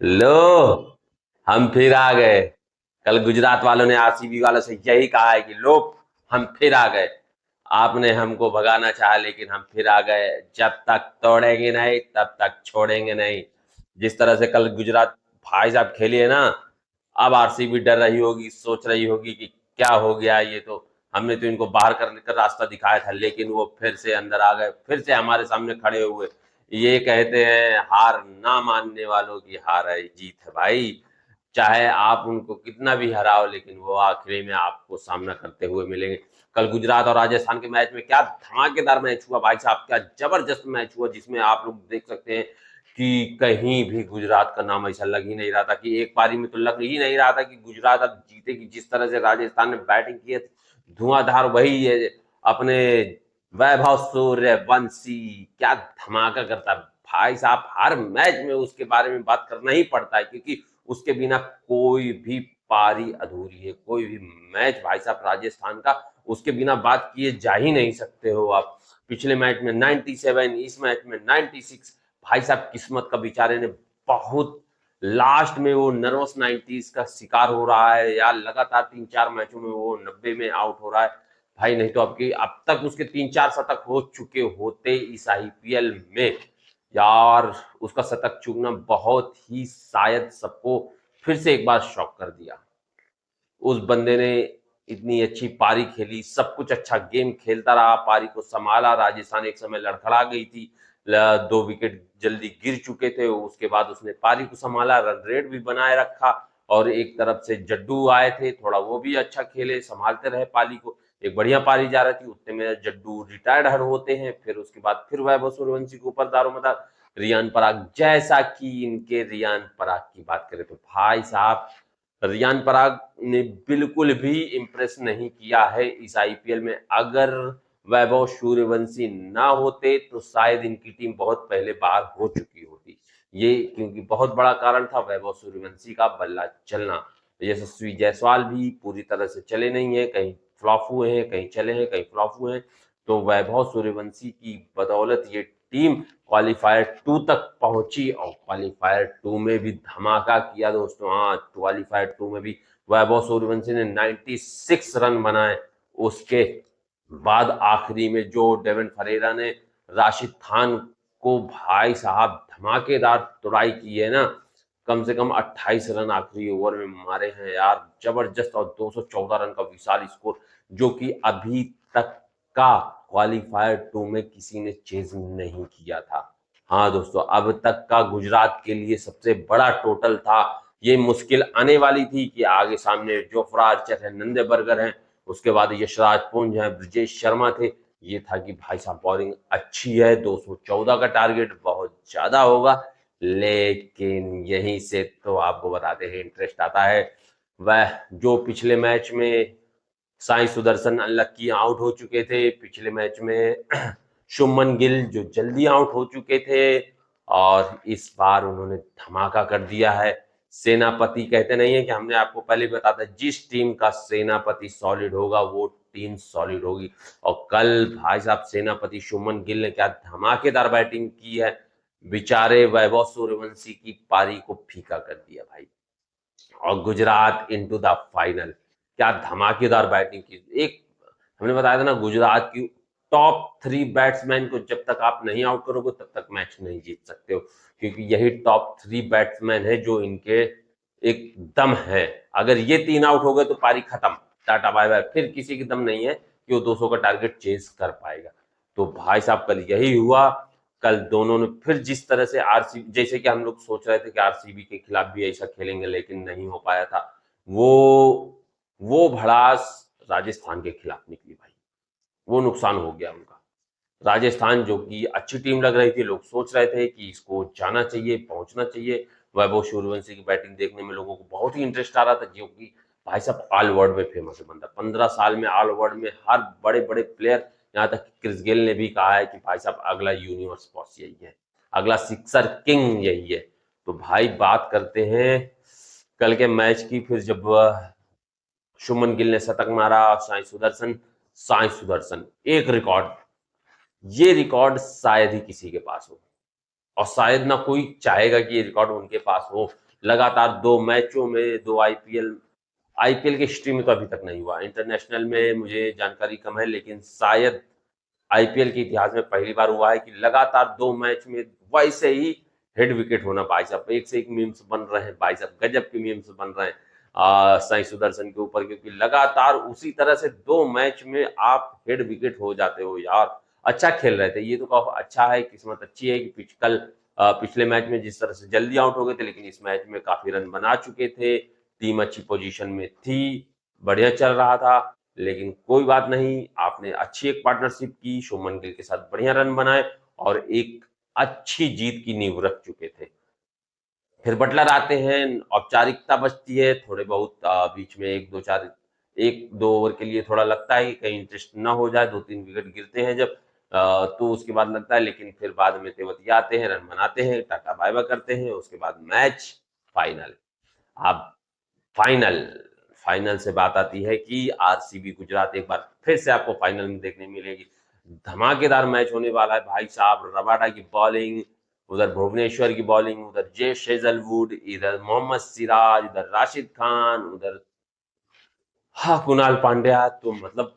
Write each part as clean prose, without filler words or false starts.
लो, हम फिर आ गए। कल गुजरात वालों ने आरसीबी वालों से यही कहा है कि लो, हम फिर आ गए। आपने हमको भगाना चाहा लेकिन हम फिर आ गए। जब तक तोड़ेंगे नहीं तब तक छोड़ेंगे नहीं। जिस तरह से कल गुजरात भाई साहब खेली है ना, अब आरसीबी डर रही होगी, सोच रही होगी कि क्या हो गया। ये तो हमने तो इनको बाहर करने का रास्ता दिखाया था, लेकिन वो फिर से अंदर आ गए, फिर से हमारे सामने खड़े हुए। ये कहते हैं हार ना मानने वालों की हार है जीत है भाई। चाहे आप उनको कितना भी हराओ, लेकिन वो आखिरी में आपको सामना करते हुए मिलेंगे। कल गुजरात और राजस्थान के मैच में क्या धमाकेदार मैच हुआ भाई साहब, क्या जबरदस्त मैच हुआ, जिसमें आप लोग देख सकते हैं कि कहीं भी गुजरात का नाम ऐसा लग ही नहीं रहा था। कि एक पारी में तो लग ही नहीं रहा था कि गुजरात अब जीतेगी। जिस तरह से राजस्थान ने बैटिंग की है, धुआंधार वही है अपने वैभव सूर्यवंशी, क्या धमाका करता है भाई साहब। हर मैच में उसके बारे में बात करना ही पड़ता है, क्योंकि उसके बिना कोई भी पारी अधूरी है, कोई भी मैच भाई साहब राजस्थान का उसके बिना बात किए जा ही नहीं सकते हो आप। पिछले मैच में 97, इस मैच में 96। भाई साहब किस्मत का बेचारे ने बहुत लास्ट में वो नर्वस 90s का शिकार हो रहा है यार। लगातार 3-4 मैचों में वो 90 में आउट हो रहा है भाई। नहीं तो अब तक उसके 3-4 शतक हो चुके होते इस आईपीएल में यार। उसका शतक चूकना बहुत ही शायद सबको फिर से एक बार शॉक कर दिया। उस बंदे ने इतनी अच्छी पारी खेली, सब कुछ अच्छा गेम खेलता रहा, पारी को संभाला। राजस्थान एक समय लड़खड़ा गई थी, 2 विकेट जल्दी गिर चुके थे, उसके बाद उसने पारी को संभाला, रन रेट भी बनाए रखा। और एक तरफ से जड्डू आए थे, थोड़ा वो भी अच्छा खेले, संभालते रहे पारी को। एक बढ़िया पारी जा रही थी, उतने में जड्डू रिटायर्ड हर होते हैं। फिर उसके बाद फिर वैभव सूर्यवंशी के ऊपर दारोमदार रियान पराग। जैसा कि इनके रियान पराग की बात करें तो भाई साहब रियान पराग ने बिल्कुल भी इम्प्रेस नहीं किया है इस आईपीएल में। अगर वैभव सूर्यवंशी ना होते तो शायद इनकी टीम बहुत पहले बाहर हो चुकी होती। ये क्योंकि बहुत बड़ा कारण था वैभव सूर्यवंशी का बल्ला चलना। यशस्वी जायसवाल भी पूरी तरह से चले नहीं है, कहीं फ्लॉप हुए हैं, कहीं चले हैं, कहीं फ्लॉप हुए हैं। तो वैभव सूर्यवंशी की बदौलत ये टीम क्वालीफायर 2 तक पहुंची और क्वालीफायर 2 में भी धमाका किया दोस्तों। हाँ, क्वालीफायर 2 में भी वैभव सूर्यवंशी ने 96 रन बनाए। उसके बाद आखिरी में जो डेविन फरेरा ने राशिद खान को भाई साहब धमाकेदार तुड़ाई की है ना, कम से कम 28 रन आखिरी ओवर में मारे हैं यार, जबरदस्त। और 214 रन का विशाल स्कोर, जो कि अभी तक का क्वालीफायर 2 में किसी ने चेज नहीं किया था। हाँ दोस्तों, अब तक का गुजरात के लिए सबसे बड़ा टोटल था। ये मुश्किल आने वाली थी कि आगे सामने जोफ्रा आर्चर है, नंदे बर्गर हैं, उसके बाद यशराज पुंज है, ब्रिजेश शर्मा थे। ये था कि भाई साहब बॉलिंग अच्छी है, 214 का टारगेट बहुत ज्यादा होगा। लेकिन यहीं से तो आपको बताते हैं इंटरेस्ट आता है। वह जो पिछले मैच में साई सुदर्शन अनलक्की आउट हो चुके थे, पिछले मैच में शुभमन गिल जो जल्दी आउट हो चुके थे, और इस बार उन्होंने धमाका कर दिया है। सेनापति कहते नहीं है कि हमने आपको पहले भी बताया था, जिस टीम का सेनापति सॉलिड होगा वो टीम सॉलिड होगी। और कल भाई साहब सेनापति शुभमन गिल ने क्या धमाकेदार बैटिंग की है। बेचारे वैभव सूर्यवंशी की पारी को फीका कर दिया भाई। और गुजरात इनटू द फाइनल, क्या धमाकेदार बैटिंग की। एक हमने बताया था ना, गुजरात की टॉप 3 बैट्समैन को जब तक आप नहीं आउट करोगे तब तक मैच नहीं जीत सकते हो, क्योंकि यही टॉप 3 बैट्समैन है जो इनके एकदम है। अगर ये 3 आउट हो गए तो पारी खत्म, टाटा बाय बाय। फिर किसी की दम नहीं है कि वो 200 का टारगेट चेज कर पाएगा। तो भाई साहब कल यही हुआ। कल दोनों ने फिर जिस तरह से आरसीबी, जैसे कि हम लोग सोच रहे थे कि आरसीबी के खिलाफ भी ऐसा खेलेंगे, लेकिन नहीं हो पाया था। वो वो भड़ास राजस्थान के खिलाफ निकली भाई, वो नुकसान हो गया उनका। राजस्थान जो कि अच्छी टीम लग रही थी, लोग सोच रहे थे कि इसको जाना चाहिए, पहुंचना चाहिए। वैभव सूर्यवंशी की बैटिंग देखने में लोगों को बहुत ही इंटरेस्ट आ रहा था, जो कि भाई साहब ऑल वर्ल्ड में फेमस है बंदा। 15 साल में ऑल वर्ल्ड में हर बड़े बड़े प्लेयर, यहाँ तक कि क्रिस गेल ने भी कहा है कि भाई साहब अगला यूनिवर्स बॉस यही है, अगला सिक्सर किंग यही है। तो भाई बात करते हैं कल के मैच की। फिर जब शुभमन गिल ने शतक मारा, साई सुदर्शन एक रिकॉर्ड, ये रिकॉर्ड शायद ही किसी के पास हो। और शायद ना कोई चाहेगा कि ये रिकॉर्ड उनके पास हो। लगातार 2 मैचों में 2 आईपीएल की हिस्ट्री में तो अभी तक नहीं हुआ। इंटरनेशनल में मुझे जानकारी कम है, लेकिन शायद आईपीएल के इतिहास में पहली बार हुआ है कि लगातार 2 मैच में वैसे ही हेड विकेट होना। भाई साहब एक से एक मीम्स बन रहे हैं, भाई साहब गजब के मीम्स बन रहे हैं साई सुदर्शन के ऊपर, क्योंकि लगातार उसी तरह से 2 मैच में आप हेड विकेट हो जाते हो यार। अच्छा खेल रहे थे, ये तो काफी अच्छा है, किस्मत अच्छी है कि पिछले मैच में जिस तरह से जल्दी आउट हो गए थे, लेकिन इस मैच में काफी रन बना चुके थे, टीम अच्छी पोजीशन में थी, बढ़िया चल रहा था। लेकिन कोई बात नहीं, आपने अच्छी एक पार्टनरशिप की, शुभमन गिल के साथ बढ़िया रन बनाए और एक अच्छी जीत की नींव रख चुके थे। फिर बटलर आते हैं, औपचारिकता बचती है थोड़े बहुत, बीच में 1-2 ओवर के लिए थोड़ा लगता है कि कहीं इंटरेस्ट ना हो जाए, 2-3 विकेट गिरते हैं जब, तो उसके बाद लगता है, लेकिन फिर बाद में तेवतिया आते हैं, रन बनाते हैं, टाटा बाय बाय करते हैं, उसके बाद मैच फाइनल। अब फाइनल फाइनल से बात आती है कि आरसीबी गुजरात एक बार फिर से आपको फाइनल में देखने मिलेगी। धमाकेदार मैच होने वाला है भाई साहब। रबाडा की बॉलिंग, उधर भुवनेश्वर की बॉलिंग, उधर जे शेजलवुड, इधर मोहम्मद सिराज, इधर राशिद खान, उधर हाँ कुणाल पांड्या। तो मतलब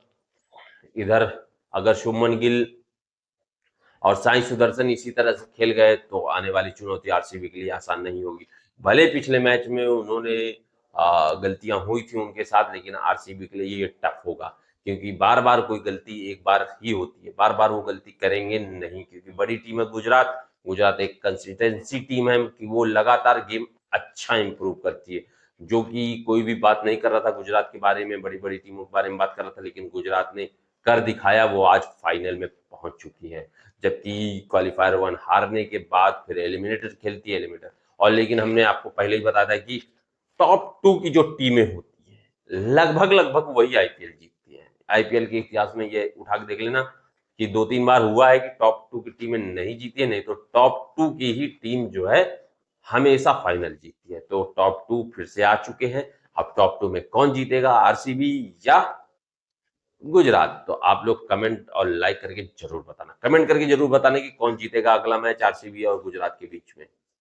इधर अगर शुभमन गिल और साई सुदर्शन इसी तरह से खेल गए तो आने वाली चुनौती आरसीबी के लिए आसान नहीं होगी। भले पिछले मैच में उन्होंने गलतियां हुई थी उनके साथ, लेकिन आरसीबी के लिए ये टफ होगा, क्योंकि बार बार कोई गलती एक बार ही होती है, बार बार वो गलती करेंगे नहीं, क्योंकि बड़ी टीम है गुजरात। गुजरात एक कंसिस्टेंसी टीम है कि वो लगातार गेम अच्छा इंप्रूव करती है, जो कि कोई भी बात नहीं कर रहा था गुजरात के बारे में, बड़ी बड़ी टीमों के बारे में बात कर रहा था, लेकिन गुजरात ने कर दिखाया, वो आज फाइनल में पहुंच चुकी है। जबकि क्वालिफायर 1 हारने के बाद फिर एलिमिनेटर खेलती है, एलिमिनेटर। और लेकिन हमने आपको पहले ही बताया था कि टॉप 2 की जो टीमें होती हैं लगभग लगभग वही आईपीएल जीतती हैं। आईपीएल के इतिहास में ये उठा के देख लेना कि 2-3 बार हुआ है कि टॉप 2 की टीमें नहीं जीती है, नहीं तो टॉप 2 की ही टीम जो है हमेशा फाइनल जीतती है। तो टॉप 2 फिर से आ चुके हैं। अब टॉप 2 में कौन जीतेगा, आरसीबी या गुजरात? तो आप लोग कमेंट और लाइक करके जरूर बताना, कमेंट करके जरूर बताना कि कौन जीतेगा अगला मैच आरसीबी और गुजरात के बीच में।